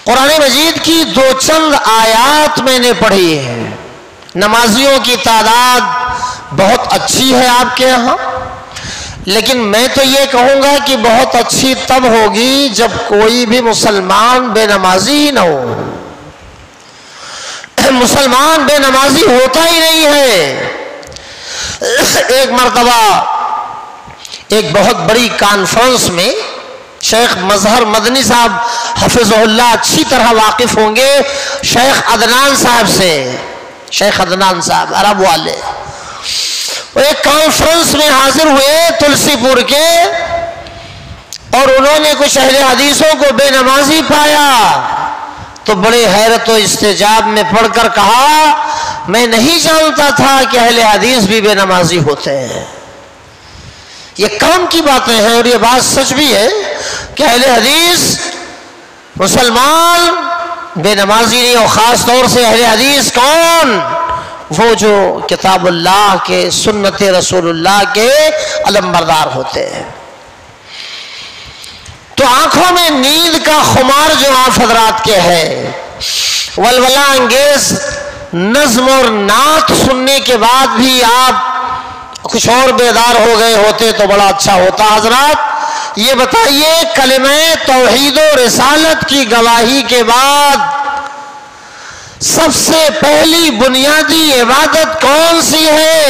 قرآن مجید کی دو چند آیات میں نے پڑھی ہے. نمازیوں کی تعداد بہت اچھی ہے آپ کے یہاں، لیکن میں تو یہ کہوں گا کہ بہت اچھی تب ہوگی جب کوئی بھی مسلمان بے نمازی ہی نہ ہو. مسلمان بے نمازی ہوتا ہی نہیں ہے. ایک مرتبہ ایک بہت بڑی کانفرنس میں شیخ مظہر مدنی صاحب حفظہ اللہ اچھی طرح واقف ہوں گے شیخ عدنان صاحب سے. شیخ عدنان صاحب عرب والے وہ ایک کانفرنس میں حاضر ہوئے تلسی پور کے، اور انہوں نے کچھ اہل حدیثوں کو بے نمازی پایا تو بڑے حیرت و استعجاب میں پڑھ کر کہا میں نہیں جانتا تھا کہ اہل حدیث بھی بے نمازی ہوتے ہیں. یہ کام کی باتیں ہیں اور یہ بات سچ بھی ہے کہ اہل حدیث مسلمان بے نمازی نہیں، اور خاص طور سے اہل حدیث کون؟ وہ جو کتاب اللہ کے سنت رسول اللہ کے علمبردار ہوتے ہیں. تو آنکھوں میں نیند کا خمار جو آپ حضرات کے ہے، ولولہ انگیز نظم اور نعت سننے کے بعد بھی آپ کچھ اور بیدار ہو گئے ہوتے تو بڑا اچھا ہوتا. حضرات یہ بتائیے کلمہ توحید و رسالت کی گواہی کے بعد سب سے پہلی بنیادی عبادت کون سی ہے؟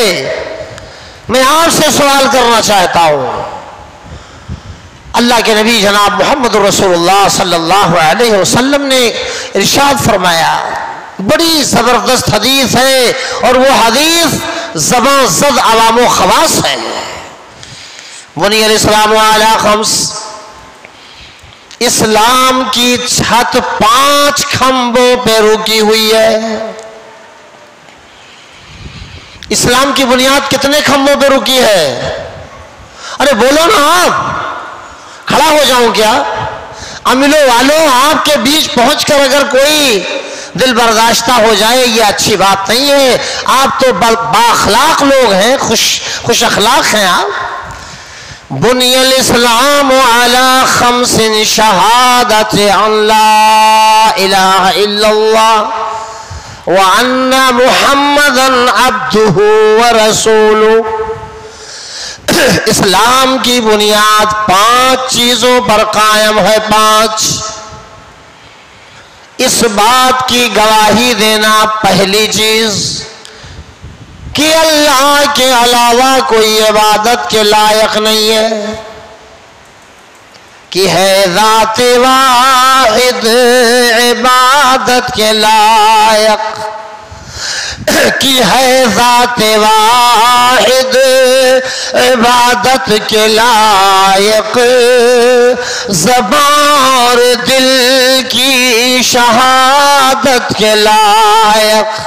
میں آپ سے سوال کرنا چاہتا ہوں. اللہ کے نبی جناب محمد رسول اللہ صلی اللہ علیہ وسلم نے ارشاد فرمایا، بڑی زبردست حدیث ہے اور وہ حدیث زبان زد عوام و خواص ہے. بنی الاسلام علی خمس، اسلام کی چھت 5 کھمبوں پہ رکی ہوئی ہے. اسلام کی بنیاد کتنے کھمبوں پہ رکی ہے؟ ارے بولو نا، آپ کھڑا ہو جاؤں کیا؟ عملوں والوں آپ کے بیچ پہنچ کر اگر کوئی دل برداشتہ ہو جائے یہ اچھی بات نہیں ہے. آپ تو بااخلاق لوگ ہیں، خوش اخلاق ہیں آپ. بنی الاسلام علی 5 شہادت ان لا الہ الا اللہ وان محمدا عبدہ ورسولہ. اسلام کی بنیاد 5 چیزوں پر قائم ہے. 5. اس بات کی گواہی دینا پہلی چیز کہ اللہ کے علاوہ کوئی عبادت کے لائق نہیں ہے، کہ ہے ذات واحد عبادت کے لائق، کہ ہے ذات واحد عبادت کے لائق، زبان اور دل کی شہادت کے لائق.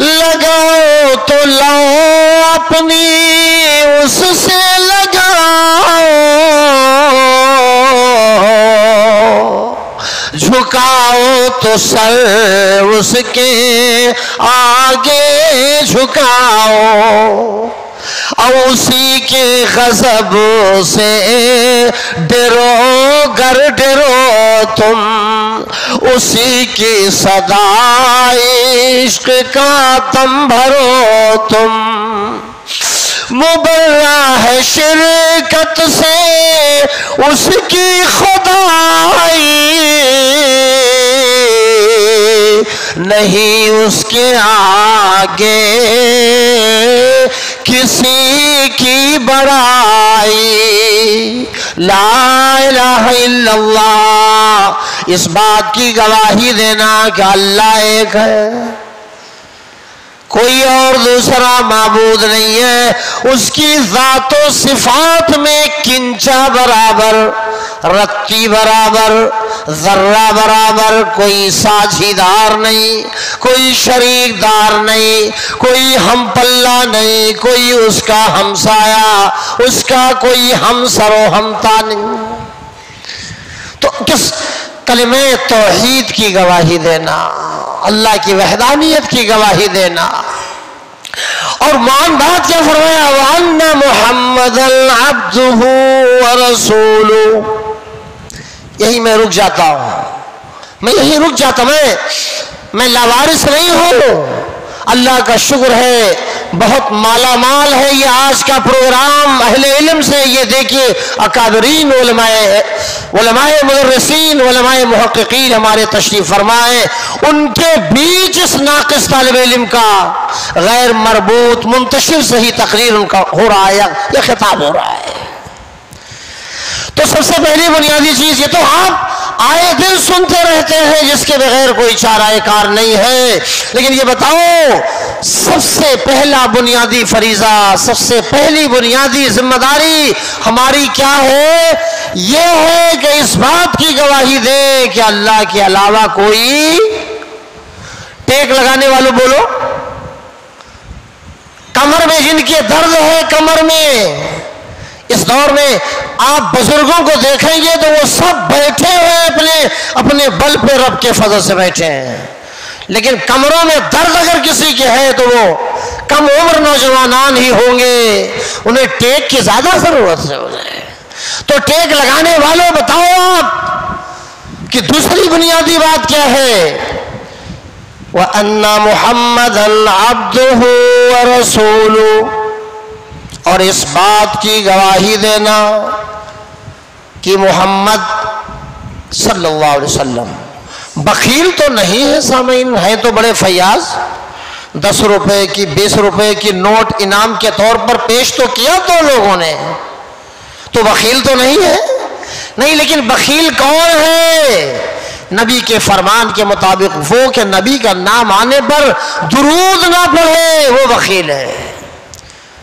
لگاؤ تو لاؤ اپنی اس سے لگاؤ، جھکاؤ تو سر اس کے آگے جھکاؤ، اور اسی کے غضب سے ڈرو گر ڈرو تم، اسی کی صدا عشق کا دم بھرو تم. مبرہ ہے شرکت سے اس کی خدائی، نہیں اس کے آگے کسی کی بڑائی. لا الہ الا اللہ، اس بات کی گواہی دینا کہ اللہ ایک ہے، کوئی اور دوسرا معبود نہیں ہے. اس کی ذات و صفات میں کنچا برابر، رتی برابر، ذرہ برابر کوئی ساجھیدار نہیں، کوئی شریک دار نہیں، کوئی ہم پلہ نہیں، کوئی اس کا ہمسایہ، اس کا کوئی ہم سر و ہمتا نہیں. تو کس کلمہ توحید کی گواہی دینا، اللہ کی وحدانیت کی گواہی دینا. اور مان بات کیا فرمایا؟ وَأَنَّ مُحَمَّدًا عَبْدُهُ وَرَسُولُهُ. یہی میں رک جاتا ہوں. میں یہی رک جاتا، میں لاوارث نہیں ہوں. اللہ کا شکر ہے بہت مالا مال ہے یہ آج کا پروگرام اہل علم سے. یہ دیکھیے اکابرین علماء مدرسین علماء محققین ہمارے تشریف فرمائے، ان کے بیچ اس ناقص طالب علم کا غیر مربوط منتشر صحیح تقریر ان کا ہو رہا ہے، یہ خطاب ہو رہا ہے. تو سب سے پہلی بنیادی چیز یہ تو آپ آئے دن سنتے رہتے ہیں جس کے بغیر کوئی چارہ کار نہیں ہے، لیکن یہ بتاؤ سب سے پہلا بنیادی فریضہ، سب سے پہلی بنیادی ذمہ داری ہماری کیا ہے؟ یہ ہے کہ اس بات کی گواہی دے کہ اللہ کے علاوہ کوئی، ٹیک لگانے والوں بولو، کمر میں جن کے درد ہے کمر میں، اس دور میں آپ بزرگوں کو دیکھیں گے تو وہ سب بیٹھے ہوئے اپنے بل پہ رب کے فضل سے بیٹھے ہیں، لیکن کمروں میں درد اگر کسی کے ہے تو وہ کم عمر نوجوانان ہی ہوں گے، انہیں ٹیک کی زیادہ ضرورت ہے. تو ٹیک لگانے والوں بتاؤ آپ کہ دوسری بنیادی بات کیا ہے؟ وَأَنَّ مُحَمَّدًا عَبْدُهُ وَرَسُولُهُ، اور اس بات کی گواہی دینا کہ محمد صلی اللہ علیہ وسلم بخیل تو نہیں ہے. سامعین ہیں تو بڑے فیاض، 10 روپے کی 20 روپے کی نوٹ انعام کے طور پر پیش تو کیا تو لوگوں نے، تو بخیل تو نہیں ہے. نہیں، لیکن بخیل کون ہے؟ نبی کے فرمان کے مطابق وہ کہ نبی کا نام آنے پر درود نہ پڑھے، وہ بخیل ہے.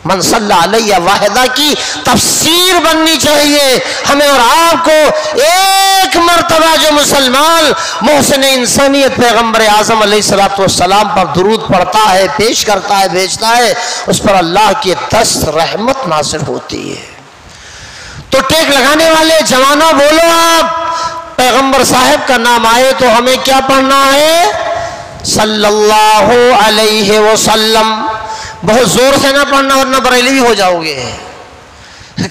من صلی علیہ واحدہ کی تفسیر بننی چاہیے ہمیں اور آپ کو. ایک مرتبہ جو مسلمان محسن انسانیت پیغمبر اعظم علیہ السلام پر درود پڑھتا ہے، پیش کرتا ہے، بھیجتا ہے، اس پر اللہ کی دست رحمت نازل ہوتی ہے. تو ٹیک لگانے والے جوانوں بولو، آپ پیغمبر صاحب کا نام آئے تو ہمیں کیا پڑھنا ہے؟ صلی اللہ علیہ وسلم. بہت زور سے نہ پڑھنا ورنہ بریلوی ہو جاؤ گے.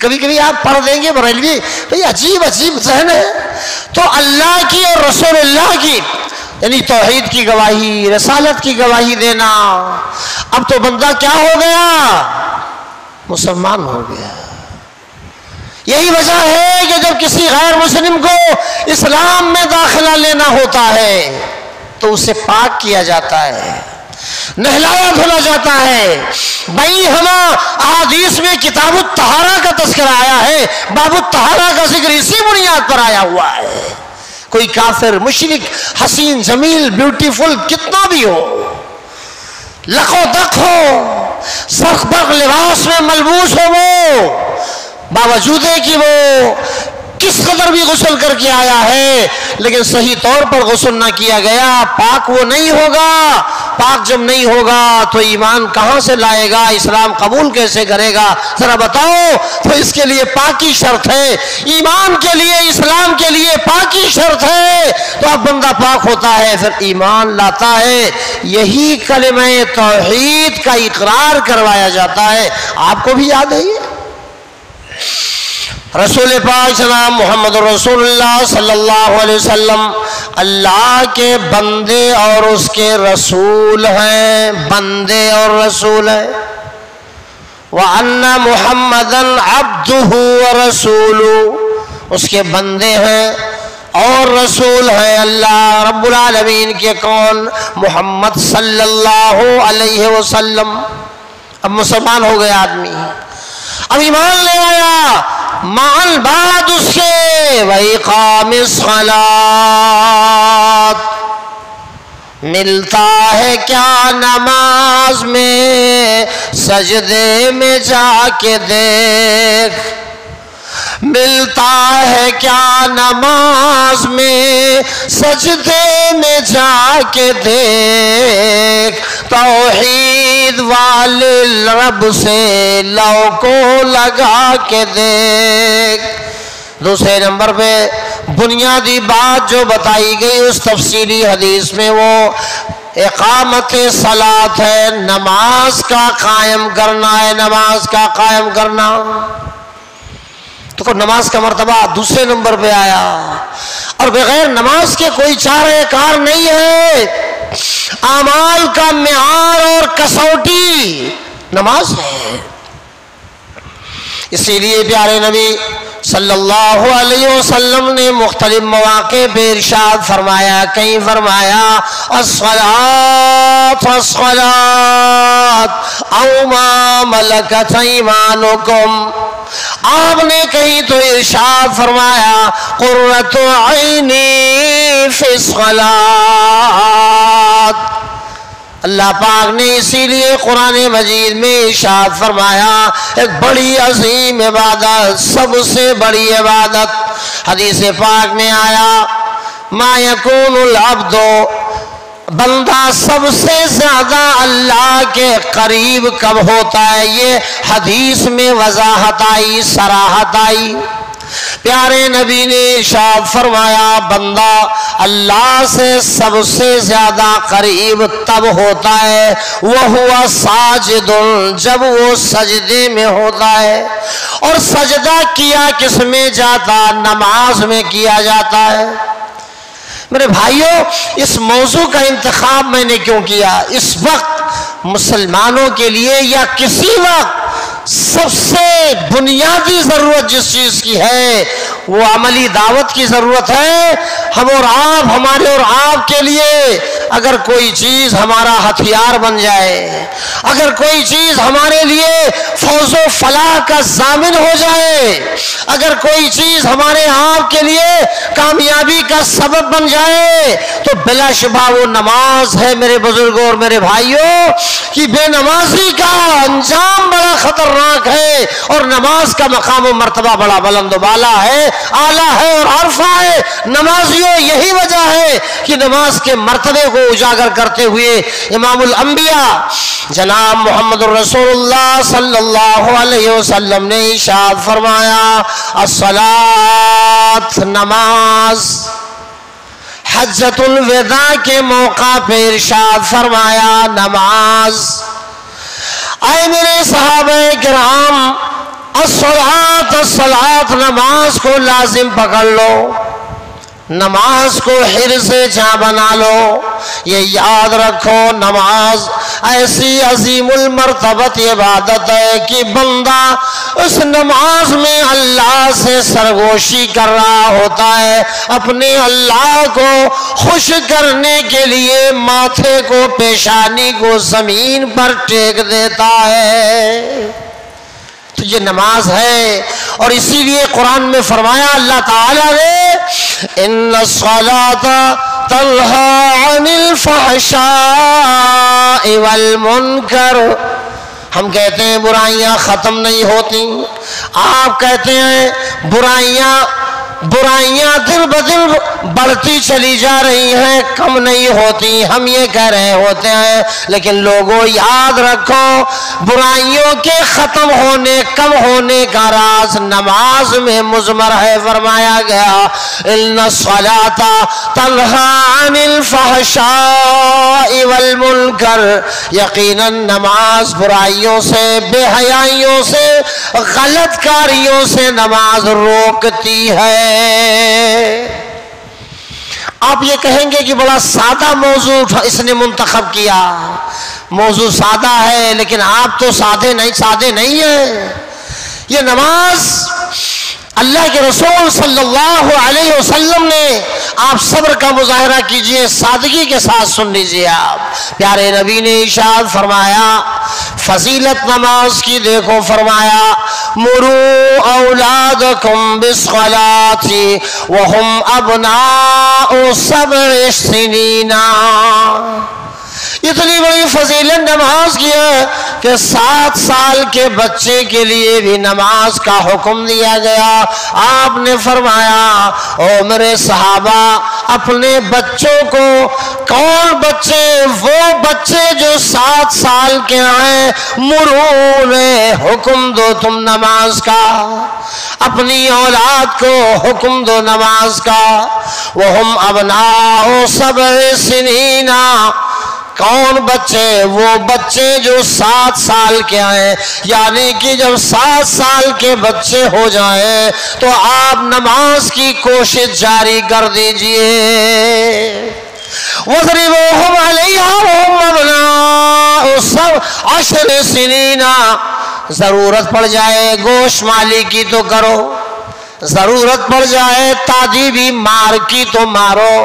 کبھی کبھی آپ پڑھ دیں گے بریلوی، بھئی عجیب عجیب ذہن ہے. تو اللہ کی اور رسول اللہ کی یعنی توحید کی گواہی، رسالت کی گواہی دینا. اب تو بندہ کیا ہو گیا؟ مسلمان ہو گیا. یہی وجہ ہے کہ جب کسی غیر مسلم کو اسلام میں داخلہ لینا ہوتا ہے تو اسے پاک کیا جاتا ہے، نہلایا دھلا جاتا ہے. بھائی ہم احادیث میں کتاب الطہارہ کا تذکرہ آیا ہے، باب الطہارہ کا ذکر اسی بنیاد پر آیا ہوا ہے. کوئی کافر، مشرک، حسین، جمیل، بیوٹیفل کتنا بھی ہو، لکھ و دک ہو، سرخ برق لباس میں ملبوس ہو، وہ باوجود ہے کہ وہ کس قدر بھی غسل کر کے آیا ہے لیکن صحیح طور پر غسل نہ کیا گیا، پاک وہ نہیں ہوگا. پاک جب نہیں ہوگا تو ایمان کہاں سے لائے گا؟ اسلام قبول کیسے کرے گا؟ ذرا بتاؤ. تو اس کے لیے پاکی شرط ہے، ایمان کے لیے، اسلام کے لیے پاکی شرط ہے. تو اب بندہ پاک ہوتا ہے، پھر ایمان لاتا ہے. یہی کلمہ توحید کا اقرار کروایا جاتا ہے. آپ کو بھی یاد ہے یہ رسول پاک جناب محمد رسول اللہ صلی اللہ علیہ وسلم اللہ کے بندے اور اس کے رسول ہیں، بندے اور رسول ہیں. وَأَنَّ مُحَمَّدًا عَبْدُهُ وَرَسُولُهُ، اس کے بندے ہیں اور رسول ہیں اللہ رب العالمین کے. کون؟ محمد صلی اللہ علیہ وسلم. اب مسلمان ہو گیا آدمی، اب ایمان لے آیا، مال بعد اس کے وَإِقَامِ الصَّلَاةِ، ملتا ہے کیا نماز میں؟ سجدے میں جا کے دیکھ. ملتا ہے کیا نماز میں؟ سجدے میں جا کے دیکھ. توحید والے رب سے لو کو لگا کے دیکھ. دوسرے نمبر پہ بنیادی بات جو بتائی گئی اس تفصیلی حدیث میں وہ اقامت صلاۃ ہے، نماز کا قائم کرنا ہے، نماز کا قائم کرنا. تو نماز کا مرتبہ دوسرے نمبر پہ آیا. اور بغیر نماز کے کوئی چارہ کار نہیں ہے. اعمال کا معیار اور کسوٹی نماز ہے. اسی لیے پیارے نبی صلی اللہ علیہ وسلم نے مختلف مواقع پہ ارشاد فرمایا. کہیں فرمایا الصلاۃ الصلاۃ او ما ملکت ایمانکم. آپ نے کہیں تو ارشاد فرمایا قرۃ عینی فی الصلاۃ. اللہ پاک نے اسی لیے قرآن مجید میں ارشاد فرمایا ایک بڑی عظیم عبادت، سب سے بڑی عبادت. حدیث پاک میں آیا ما یکون العبد، بندہ سب سے زیادہ اللہ کے قریب کب ہوتا ہے. یہ حدیث میں وضاحت آئی، صراحت آئی. پیارے نبی نے ارشاد فرمایا بندہ اللہ سے سب سے زیادہ قریب تب ہوتا ہے وَهُوَ ساجد، جب وہ سجدے میں ہوتا ہے. اور سجدہ کیا کس میں جاتا؟ نماز میں کیا جاتا ہے. میرے بھائیوں، اس موضوع کا انتخاب میں نے کیوں کیا؟ اس وقت مسلمانوں کے لیے یا کسی وقت سب سے بنیادی ضرورت جس چیز کی ہے وہ عملی دعوت کی ضرورت ہے. ہم اور آپ، ہمارے اور آپ کے لیے اگر کوئی چیز ہمارا ہتھیار بن جائے، اگر کوئی چیز ہمارے لیے فوز و فلاح کا ضامن ہو جائے، اگر کوئی چیز ہمارے آپ کے لیے کامیابی کا سبب بن جائے تو بلا شبہ وہ نماز ہے. میرے بزرگوں اور میرے بھائیوں، کہ بے نمازی کا انجام بڑا خطرناک ہے اور نماز کا مقام و مرتبہ بڑا بلند و بالا ہے، اعلیٰ ہے اور عرفہ ہے. نمازیوں، یہی وجہ ہے کہ نماز کے مرتبے کو اجاگر کرتے ہوئے امام الانبیاء جناب محمد الرسول اللہ صلی اللہ علیہ وسلم نے ارشاد فرمایا الصلاۃ، نماز. حجۃ الوداع کے موقع پہ ارشاد فرمایا نماز. اے میرے صحابہ کرام، الصلاۃ الصلاۃ، نماز کو لازم پکڑ لو، نماز کو حرص سے جہاں بنا لو. یہ یاد رکھو نماز ایسی عظیم المرتبت عبادت ہے کہ بندہ اس نماز میں اللہ سے سرگوشی کر رہا ہوتا ہے. اپنے اللہ کو خوش کرنے کے لیے ماتھے کو، پیشانی کو زمین پر ٹیک دیتا ہے. تو یہ نماز ہے. اور اسی لیے قرآن میں فرمایا اللہ تعالیٰ نے ان الصلاۃ تنہی عن الفحشاء والمنکر. ہم کہتے ہیں برائیاں ختم نہیں ہوتی، آپ کہتے ہیں برائیاں دن بدن بڑھتی چلی جا رہی ہیں، کم نہیں ہوتی. ہم یہ کہہ رہے ہوتے ہیں، لیکن لوگوں یاد رکھو برائیوں کے ختم ہونے، کم ہونے کا راز نماز میں مضمر ہے. فرمایا گیا ان الصلاۃ تنہی عن الفحشاء والمنکر، یقیناً نماز برائیوں سے، بے حیائیوں سے، غلط کاریوں سے نماز روکتی ہے. آپ یہ کہیں گے کہ بڑا سادہ موضوع اس نے منتخب کیا. موضوع سادہ ہے لیکن آپ تو سادے نہیں ہیں. یہ نماز اللہ کے رسول صلی اللہ علیہ وسلم نے، آپ صبر کا مظاہرہ کیجئے، سادگی کے ساتھ سن لیجئے. آپ پیارے نبی نے ارشاد فرمایا فضیلت نماز کی دیکھو. فرمایا مروا اولادکم بالصلاۃ وهم ابناء 7 سنین. اتنی بڑی فضیلت نماز کی ہے کہ 7 سال کے بچے کے لیے بھی نماز کا حکم دیا گیا. آپ نے فرمایا او میرے صحابہ، اپنے بچوں کو، کون بچے؟ وہ بچے جو 7 سال کے ہیں، مرون، حکم دو تم نماز کا، اپنی اولاد کو حکم دو نماز کا. وہم ابناء 7 سنین، کون بچے؟ وہ بچے جو 7 سال کے ہیں، یعنی کہ جب 7 سال کے بچے ہو جائیں تو آپ نماز کی کوشش جاری کر دیجئے۔ وَضْرِبُوهُمْ عَلَيْهَا وَهُمْ أَبْنَاءُ 10 سنین، ضرورت پڑ جائے گوشت مالی کی تو کرو، ضرورت پڑ جائے تادیبی مار کی تو مارو،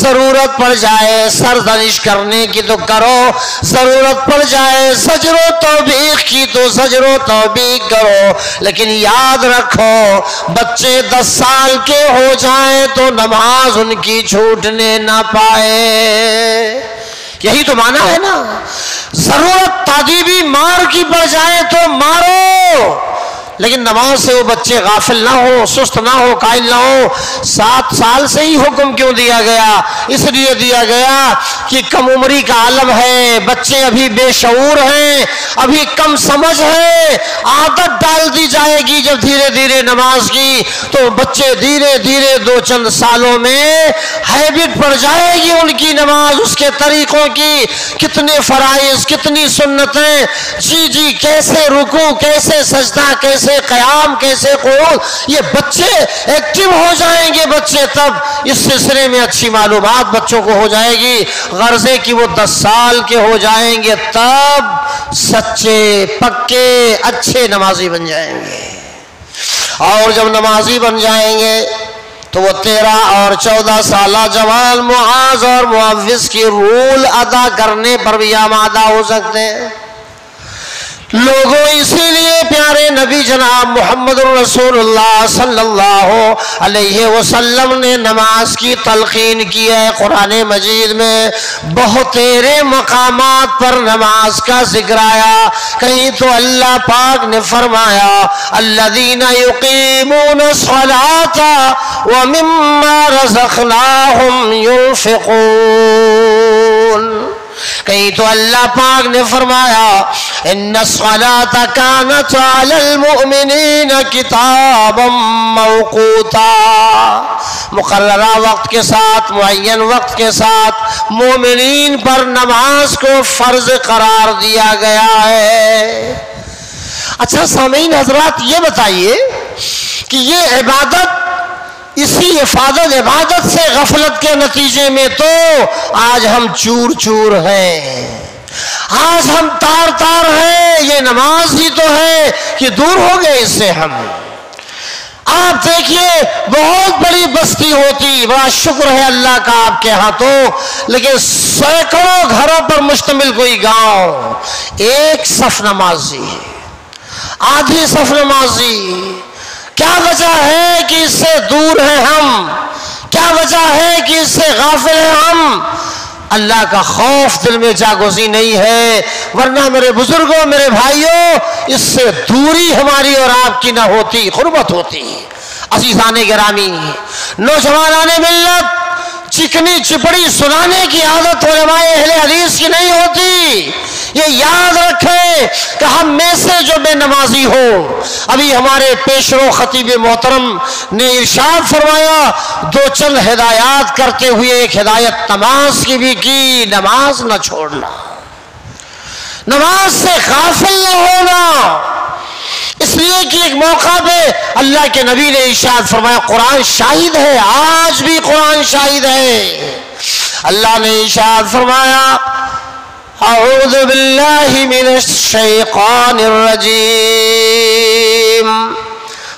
ضرورت پڑ جائے سرزنش کرنے کی تو کرو، ضرورت پڑ جائے زجر و توبیخ کی تو زجر و توبیخ کرو، لیکن یاد رکھو بچے 10 سال کے ہو جائیں تو نماز ان کی چھوٹنے نہ پائے۔ یہی تو معنی ہے نا، ضرورت تادیبی مار کی پڑ جائے تو مارو، لیکن نماز سے وہ بچے غافل نہ ہو، سست نہ ہو، قائل نہ ہو۔ 7 سال سے ہی حکم کیوں دیا گیا؟ اس لیے دیا گیا کہ کم عمری کا عالم ہے، بچے ابھی بے شعور ہیں، ابھی کم سمجھ ہے، عادت ڈال دی جائے گی جب دھیرے دھیرے نماز کی تو بچے دھیرے دھیرے 2 سالوں میں ہیبٹ پڑ جائے گی ان کی نماز، اس کے طریقوں کی، کتنے فرائض، کتنی سنتیں، جی کیسے رکوع، کیسے سجدہ، کیسے قیام، کیسے قعود، یہ بچے ایکٹیو ہو جائیں گے بچے، تب اس سلسلے میں اچھی معلومات بچوں کو ہو جائے گی، غرضے کہ وہ 10 سال کے ہو جائیں گے تب سچے پکے اچھے نمازی بن جائیں گے، اور جب نمازی بن جائیں گے تو وہ 13 اور 14 سالہ جوان معاذ اور معوذ کی رول ادا کرنے پر بھی آمادہ ہو سکتے ہیں۔ لوگوں اسی لیے پیارے نبی جناب محمد رسول اللہ صلی اللہ علیہ وسلم نے نماز کی تلقین کی ہے۔ قرآن مجید میں بہت تیرے مقامات پر نماز کا ذکر آیا، کہیں تو اللہ پاک نے فرمایا الذین یقیمون الصلاة ومما رزقناہم ينفقون، کہیں تو اللہ پاک نے فرمایا ان الصلاة كانت على المؤمنین کتابا موقوتا، مقررہ وقت کے ساتھ، معین وقت کے ساتھ مومنین پر نماز کو فرض قرار دیا گیا ہے۔ اچھا سامعین حضرات، یہ بتائیے کہ یہ عبادت، اسی حفاظت عبادت سے غفلت کے نتیجے میں تو آج ہم چور چور ہیں، آج ہم تار تار ہیں، یہ نماز ہی تو ہے کہ دور ہو گئے اس سے ہم۔ آپ دیکھیے بہت بڑی بستی ہوتی، بڑا شکر ہے اللہ کا آپ کے ہاتھوں، لیکن سینکڑوں گھروں پر مشتمل کوئی گاؤں، ایک صف نمازی، آدھی صف نمازی، کیا وجہ ہے کہ اس سے دور ہیں ہم؟ کیا وجہ ہے کہ اس سے غافل ہیں ہم؟ اللہ کا خوف دل میں جاگوزی نہیں ہے، ورنہ میرے بزرگوں، میرے بھائیوں، اس سے دوری ہماری اور آپ کی نہ ہوتی، قربت ہوتی۔ عزیزان گرامی، نوجوانان ملت، چکنی چپڑی سنانے کی عادت علماء اہل حدیث کی نہیں ہوتی۔ یہ یاد رکھیں کہ ہم میں سے جو بے نمازی ہو، ابھی ہمارے پیشرو خطیب محترم نے ارشاد فرمایا، 2 ہدایات کرتے ہوئے ایک ہدایت نماز کی بھی کی، نماز نہ چھوڑنا، نماز سے غافل نہ ہونا، اس لیے کہ ایک موقع پہ اللہ کے نبی نے ارشاد فرمایا، قرآن شاہد ہے، آج بھی قرآن شاہد ہے، اللہ نے ارشاد فرمایا اعوذ باللہ من الشیطان الرجیم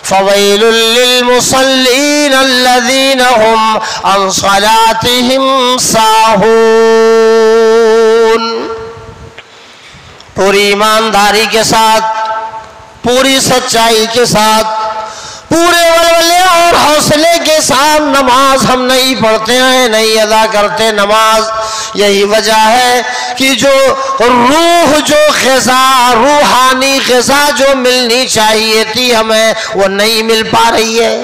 فویل للمصلین الذین هم عن صلاتهم ساہون۔ پوری ایمانداری کے ساتھ، پوری سچائی کے ساتھ، پورے ولولے اور حوصلے کے ساتھ نماز ہم نہیں پڑھتے ہیں، نہیں ادا کرتے نماز۔ یہی وجہ ہے کہ جو روح، جو غذا، روحانی غذا جو ملنی چاہیے تھی ہمیں، وہ نہیں مل پا رہی ہے۔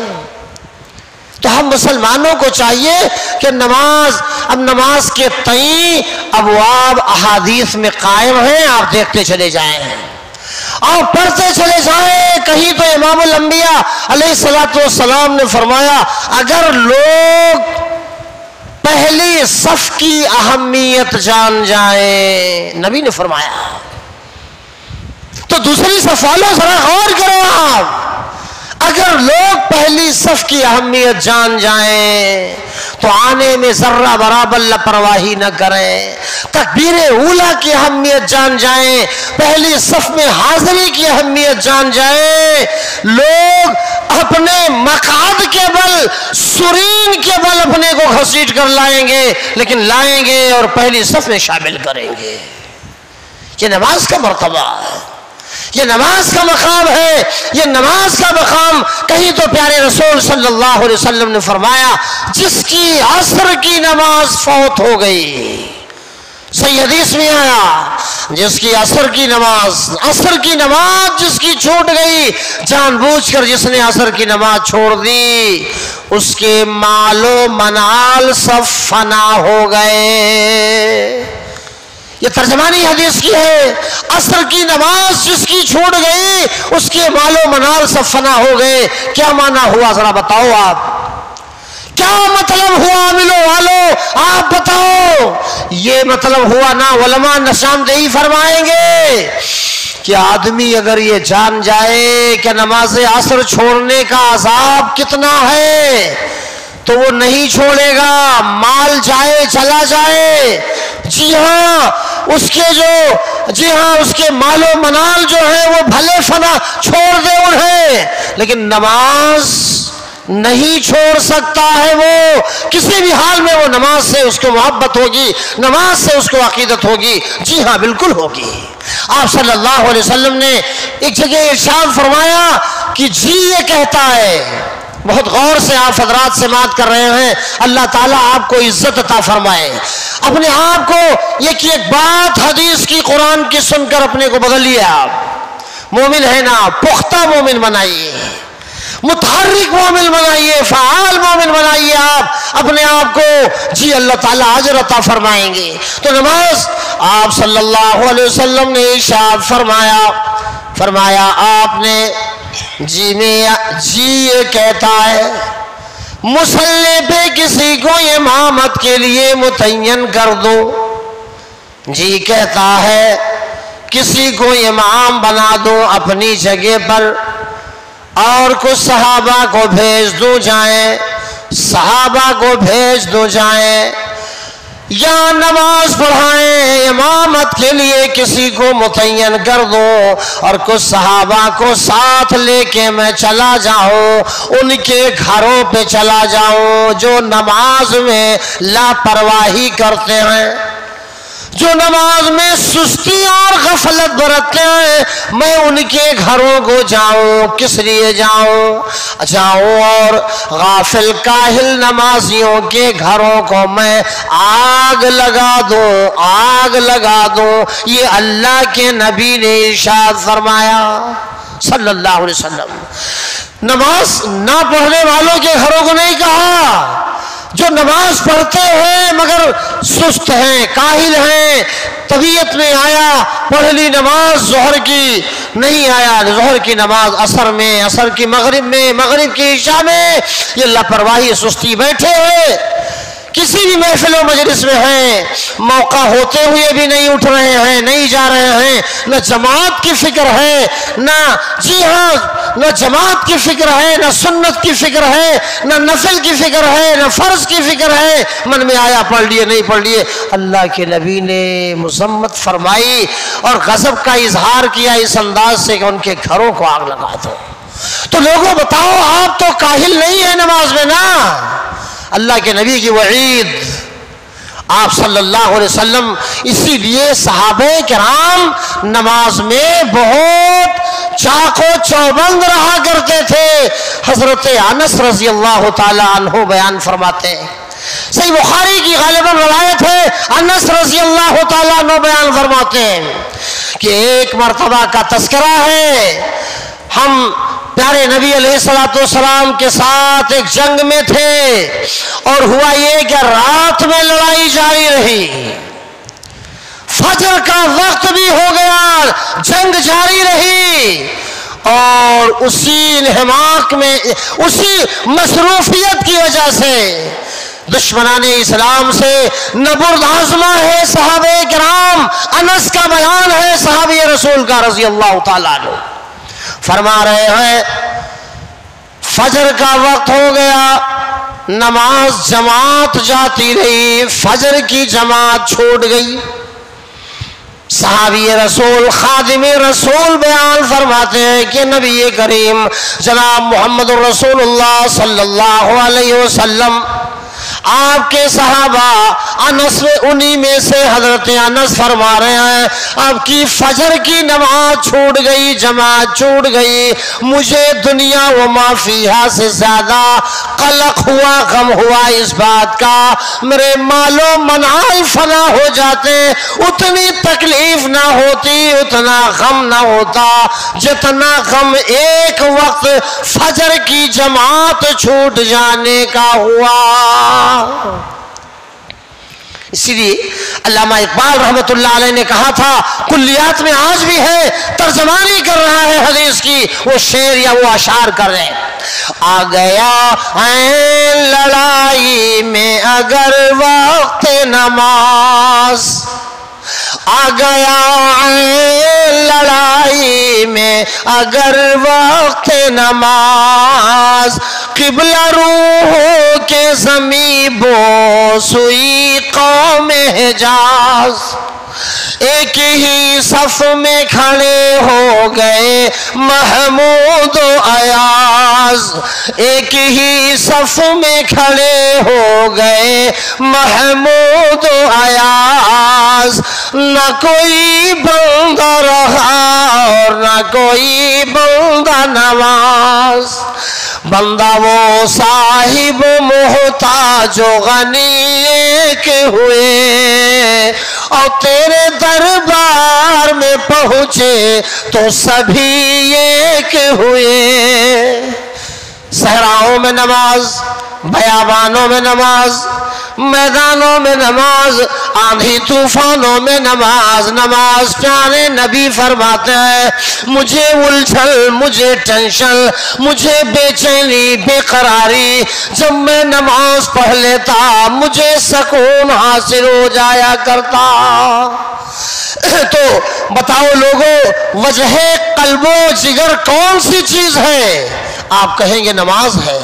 تو ہم مسلمانوں کو چاہیے کہ نماز کے تئیں ابواب احادیث میں قائم ہیں، آپ دیکھتے چلے جائیں اور پڑھتے چلے جائیں۔ کہیں تو امام الانبیاء علیہ الصلوۃ والسلام نے فرمایا، اگر لوگ پہلی صف کی اہمیت جان جائیں، نبی نے فرمایا۔ تو دوسری صف والوں ذرا غور کرو آپ، اگر لوگ پہلی صف کی اہمیت جان جائیں تو آنے میں ذرہ برابر لاپرواہی نہ کریں، تکبیر اولیٰ کی اہمیت جان جائیں، پہلی صف میں حاضری کی اہمیت جان جائیں، لوگ اپنے مقعد کے بل، سرین کے بل اپنے کو گھسیٹ کر لائیں گے، لیکن لائیں گے اور پہلی صف میں شامل کریں گے۔ یہ نماز کا مرتبہ ہے، یہ نماز کا مقام ہے، یہ نماز کا مقام۔ کہیں تو پیارے رسول صلی اللہ علیہ وسلم نے فرمایا جس کی عصر کی نماز فوت ہو گئی، صحیح حدیث میں آیا جس کی عصر کی نماز جس کی چھوٹ گئی، جان بوجھ کر جس نے عصر کی نماز چھوڑ دی، اس کے مال و منال سب فنا ہو گئے۔ یہ ترجمانی حدیث کی ہے، عصر کی نماز جس کی چھوٹ گئی اس کے مال و منال سب فنا ہو گئے۔ کیا معنی ہوا ذرا بتاؤ آپ، کیا مطلب ہوا عاملوں والوں، آپ بتاؤ۔ یہ مطلب ہوا نا، علماء نشاندہی فرمائیں گے کہ آدمی اگر یہ جان جائے کہ نماز عصر چھوڑنے کا عذاب کتنا ہے تو وہ نہیں چھوڑے گا، مال جائے چلا جائے، جی ہاں اس کے مال و منال جو ہے وہ بھلے فنا، چھوڑ دے انہیں، لیکن نماز نہیں چھوڑ سکتا ہے۔ وہ کسی بھی حال میں وہ نماز سے اس کو محبت ہوگی، نماز سے اس کو عقیدت ہوگی، جی ہاں بالکل ہوگی۔ آپ صلی اللہ علیہ وسلم نے ایک جگہ ارشاد فرمایا کہ جی یہ کہتا ہے، بہت غور سے آپ حضرات سے بات کر رہے ہیں، اللہ تعالیٰ آپ کو عزت عطا فرمائے۔ اپنے آپ کو ایک بات حدیث کی، قرآن کی سن کر اپنے کو بدلیے، آپ مومن ہے نا، پختہ مومن بنائیے، متحرک مومن بنائیے، فعال مومن بنائیے آپ اپنے آپ کو، جی اللہ تعالیٰ اجر عطا فرمائیں گے۔ تو نماز آپ صلی اللہ علیہ وسلم نے ارشاد فرمایا آپ نے جی یہ کہتا ہے مصلی پہ کسی کو امامت کے لیے متعین کر دو، جی کہتا ہے کسی کو امام بنا دو اپنی جگہ پر، اور کچھ صحابہ کو بھیج دو جائیں یا نماز پڑھائیں، امامت کے لیے کسی کو متعین کر دو اور کچھ صحابہ کو ساتھ لے کے میں چلا جاؤں، ان کے گھروں پہ چلا جاؤں جو نماز میں لاپرواہی کرتے ہیں، جو نماز میں سستی اور غفلت برتتے ہیں، میں ان کے گھروں کو جاؤں، کس لیے جاؤں اور غافل کاہل نمازیوں کے گھروں کو میں آگ لگا دوں۔ یہ اللہ کے نبی نے ارشاد فرمایا صلی اللہ علیہ وسلم۔ نماز نہ پڑھنے والوں کے گھروں کو نہیں کہا، جو نماز پڑھتے ہیں مگر سست ہیں، کاہل ہیں، طبیعت میں آیا پڑھ لی نماز ظہر کی، نہیں آیا ظہر کی نماز عصر میں، عصر کی مغرب میں، مغرب کی عشاء میں، یہ لاپرواہی سستی بیٹھے ہوئے کسی بھی محفل و مجلس میں ہیں، موقع ہوتے ہوئے بھی نہیں اٹھ رہے ہیں، نہیں جا رہے ہیں، نہ جماعت کی فکر ہے، نہ جماعت کی فکر ہے، نہ سنت کی فکر ہے، نہ نفل کی فکر ہے، نہ فرض کی فکر ہے، من میں آیا پڑھ لیے نہیں پڑھ لیے۔ اللہ کے نبی نے مذمت فرمائی اور غضب کا اظہار کیا اس انداز سے کہ ان کے گھروں کو آگ لگا دو۔ تو لوگوں بتاؤ، آپ تو کاہل نہیں ہیں نماز میں نا، اللہ کے نبی کی وعید آپ صلی اللہ علیہ وسلم، اسی لیے صحابہ کرام نماز میں بہت چاق و چوبند رہا کرتے تھے۔ حضرت انس رضی اللہ تعالی عنہ بیان فرماتے ہیں، صحیح بخاری کی غالباً روایت ہے، انس رضی اللہ تعالی عنہ بیان فرماتے ہیں کہ ایک مرتبہ کا تذکرہ ہے، ہم پیارے نبی علیہ السلام کے ساتھ ایک جنگ میں تھے اور ہوا یہ کہ رات میں لڑائی جاری رہی، فجر کا وقت بھی ہو گیا، جنگ جاری رہی، اور اسی انہماک میں، اسی مصروفیت کی وجہ سے دشمنان اسلام سے نبرد آزما ہے صحابہ کرام. انس کا بیان ہے صحابی رسول کا رضی اللہ تعالیٰ عنہ. فرما رہے ہیں فجر کا وقت ہو گیا, نماز جماعت جاتی رہی, فجر کی جماعت چھوٹ گئی. صحابی رسول خادم رسول بیان فرماتے ہیں کہ نبی کریم جناب محمد رسول اللہ صلی اللہ علیہ وسلم آپ کے صحابہ انس انہی میں سے حضرت انس فرما رہے ہیں آپ کی فجر کی نماز چھوٹ گئی, جماعت چھوٹ گئی. مجھے دنیا و ما فیہا سے زیادہ قلق ہوا, غم ہوا اس بات کا میرے مال و منال فنا ہو جاتے, اتنی تکلیف نہ ہوتی, اتنا غم نہ ہوتا جتنا غم ایک وقت فجر کی جماعت چھوٹ جانے کا ہوا. اسی لیے علامہ اقبال رحمت اللہ علیہ نے کہا تھا, کلیات میں آج بھی ہے, ترجمانی کر رہا ہے حدیث کی, وہ شعر یا وہ اشعار کر رہے ہیں. آ گیا ہے لڑائی میں اگر وقت نماز, آ گیا ہے لڑائی میں اگر وقت نماز, قبلہ روح کے زمیں بو سوئی قوم حجاز. ایک ہی صف میں کھڑے ہو گئے محمود و ایاز, ایک ہی صف میں کھڑے ہو گئے محمود و ایاز. نہ کوئی بندہ رہا اور نہ کوئی بندہ نواز, بندہ وہ صاحب محتاج و غنی ایک ہوئے, اور تیرے دربار میں پہنچے تو سبھی ایک ہوئے. صحراؤں میں نماز, بیابانوں میں نماز, میدانوں میں نماز, آندھی طوفانوں میں نماز. نماز پیارے نبی فرماتے ہیں مجھے الجھن, مجھے ٹینشن, مجھے بے چینی, بے قراری جب میں نماز پڑھ لیتا مجھے سکون حاصل ہو جایا کرتا. تو بتاؤ لوگوں وجہ قلب و جگر کون سی چیز ہے؟ آپ کہیں گے نماز ہے.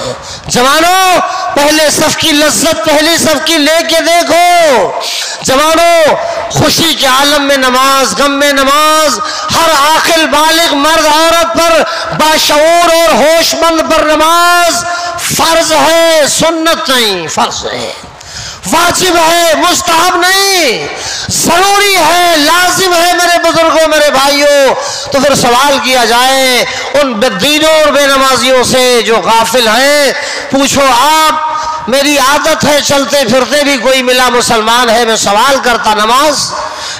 جوانوں پہلے صف کی لذت پہلی صف کی لے کے دیکھو. جوانوں خوشی کے عالم میں نماز, غم میں نماز, ہر عاقل بالغ مرد عورت پر, باشعور اور ہوش مند پر نماز فرض ہے, سنت نہیں, فرض ہے, واجب ہے, مستحب نہیں, ضروری ہے, لازم ہے. میرے بزرگوں, میرے بھائیوں, تو پھر سوال کیا جائے ان بدینوں اور بے نمازیوں سے جو غافل ہیں, پوچھو آپ, میری عادت ہے چلتے پھرتے بھی کوئی ملا مسلمان ہے میں سوال کرتا نماز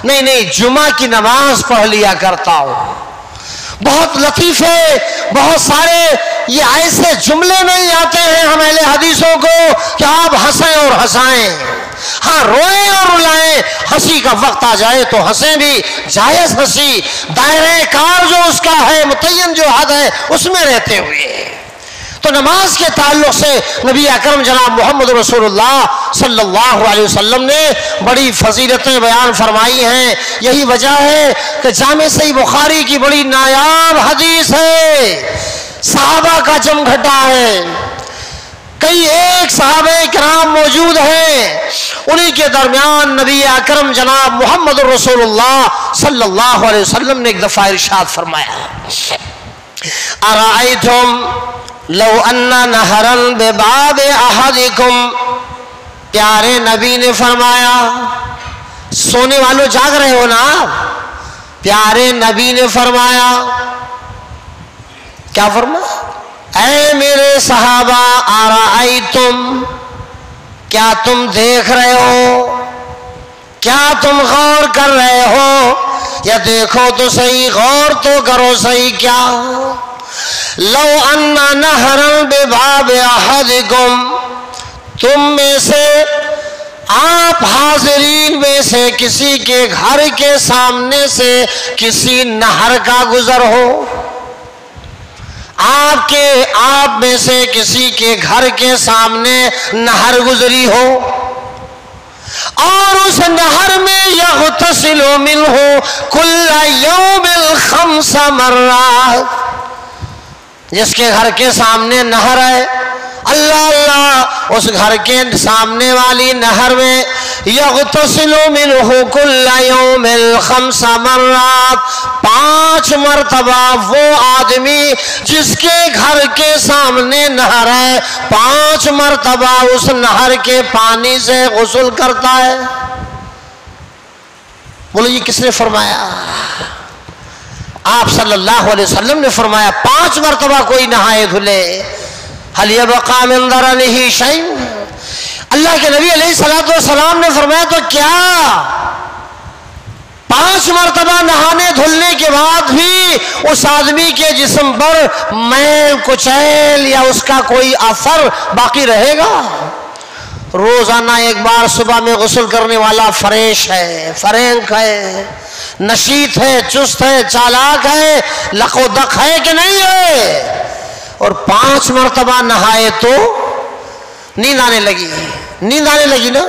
نہیں, جمعہ کی نماز پڑھ لیا کرتا ہوں. بہت لطیفے, بہت سارے یہ ایسے جملے نہیں آتے ہیں ہم اہل حدیثوں کو کہ آپ ہنسیں اور ہنسائیں, ہاں روئیں اور رلائیں, ہنسی کا وقت آ جائے تو ہنسیں بھی, جائز ہنسی, دائرہ کار جو اس کا ہے, متعین جو حد ہے اس میں رہتے ہوئے. تو نماز کے تعلق سے نبی اکرم جناب محمد رسول اللہ صلی اللہ علیہ وسلم نے بڑی فضیلتیں بیان فرمائی ہیں. یہی وجہ ہے کہ جامع صحیح بخاری کی بڑی نایاب حدیث ہے, صحابہ کا جم گھٹا ہے, کئی ایک صحابہ کرام موجود ہیں, انہی کے درمیان نبی اکرم جناب محمد رسول اللہ صلی اللہ علیہ وسلم نے ایک دفعہ ارشاد فرمایا, ارائیتم لو ان نہرن بباب احدکم, پیارے نبی نے فرمایا, سونے والوں جاگ رہے ہو نا, پیارے نبی نے فرمایا, کیا فرمایا, اے میرے صحابہ, ارائیتم, کیا تم دیکھ رہے ہو, کیا تم غور کر رہے ہو, یا دیکھو تو صحیح, غور تو کرو صحیح, کیا لو ان نہرن بباب احدکم, تم میں سے, آپ حاضرین میں سے کسی کے گھر کے سامنے سے کسی نہر کا گزر ہو, آپ میں سے کسی کے گھر کے سامنے نہر گزری ہو اور اس نہر میں یغتسل منہ کل یوم 5 مرات، جس کے گھر کے سامنے نہر ہے، اللہ اللہ اس گھر کے سامنے والی نہر میں یغتسل منہ کل یوم 5 مرات، 5 مرتبہ وہ آدمی جس کے گھر کے سامنے نہر ہے 5 مرتبہ اس نہر کے پانی سے غسل کرتا ہے۔ بولو یہ کس نے فرمایا؟ آپ صلی اللہ علیہ وسلم نے فرمایا 5 مرتبہ کوئی نہائے دھلے، هل يبقى من درنه شيء، اللہ کے نبی علیہ الصلوۃ والسلام نے فرمایا تو کیا 5 مرتبہ نہانے دھلنے کے بعد بھی اس آدمی کے جسم پر میل کچیل یا اس کا کوئی اثر باقی رہے گا؟ روزانہ ایک بار صبح میں غسل کرنے والا فریش ہے، فرینک ہے، نشیط ہے، چست ہے، چالاک ہے، لق و دق ہے کہ نہیں ہے؟ اور 5 مرتبہ نہائے تو نیند آنے لگی نا،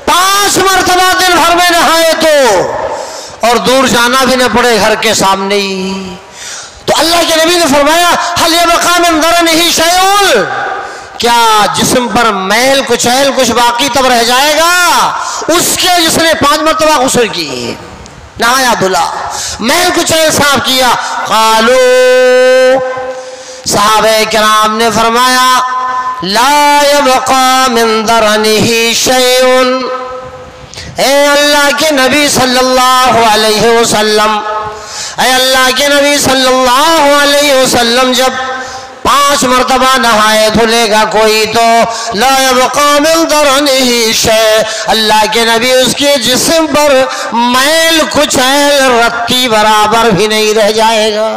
5 مرتبہ دن بھر میں نہائے تو، اور دور جانا بھی نہ پڑے گھر کے سامنے ہی۔ تو اللہ کے نبی نے فرمایا هل يبقى من درنه شيء، کیا جسم پر میل کچیل کچھ باقی تب رہ جائے گا اس کے جس نے 5 مرتبہ غسل کی، نہایا دھلا، میل کچیل صاف کیا؟ قالوا، صحابہ کرام نے فرمایا لا يبقى من درنه شيء، اے اللہ کے نبی صلی اللہ علیہ وسلم، اے اللہ کے نبی صلی اللہ علیہ وسلم جب 5 مرتبہ نہائے دھلے گا کوئی تو لا يبقى من درنه شيء، اللہ کے نبی اس کے جسم پر میل کچیل رتی برابر بھی نہیں رہ جائے گا۔